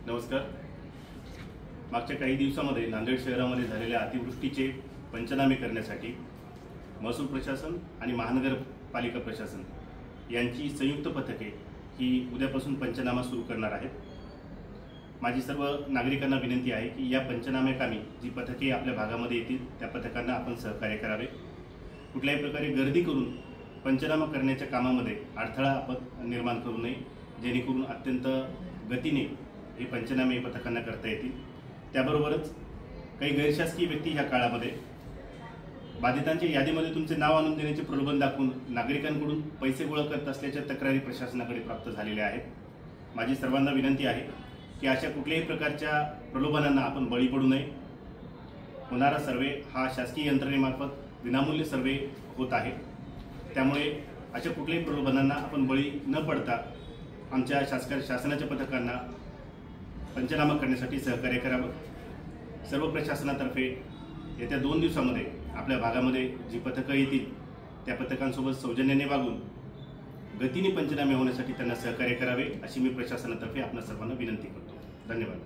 नमस्कार। मागच्या काही दिवसांमध्ये नांदेड शहरामध्ये झालेल्या अतिवृष्टीचे पंचनामे करण्यासाठी महसूल प्रशासन आणि महानगरपालिका प्रशासन यांची संयुक्त पथके ही उद्यापासून पंचनामा सुरू करणार आहेत। माझी सर्व नागरिकांना विनंती आहे की या पंचनाम्याकामी जी पथके आपल्या भागामध्ये येतील त्या पथकांना आपण सहकार्य करावे। कुठल्याही प्रकारे गर्दी करून पंचनामा करण्याच्या कामामध्ये अडथळा आपण निर्माण करू नये, जेणेकरून अत्यंत गतीने हे पंचनामे पथकांना करता येतील। त्याबरोबरच काही गैरशासकीय व्यक्ती ह्या काळामध्ये बाधितांच्या यादीमध्ये तुमचे नाव आणून देण्याचे प्रलोभन दाखवून नागरिकांकडून पैसे गोळा करत असल्याच्या तक्रारी प्रशासनाकडे प्राप्त झालेल्या आहेत। माझी सर्वांना विनंती आहे की अशा कुठल्याही प्रकारच्या प्रलोभनांना आपण बळी पडू नये। होणारा सर्वे हा शासकीय यंत्रणेमार्फत विनामूल्य सर्वे होत आहे, त्यामुळे अशा कुठल्याही प्रलोभनांना आपण बळी न पडता आमच्या शासनाच्या पथकांना पंचनामा करण्यासाठी सहकार्य करावं। सर्व प्रशासनातर्फे येत्या 2 दिवसांमध्ये आपल्या भागामध्ये जी पथकं येतील त्या पथकांसोबत सौजन्याने वागून गतीने पंचनामे होण्यासाठी त्यांना सहकार्य करावे अशी मी प्रशासनातर्फे आपल्या सर्वांना विनंती करतो। धन्यवाद।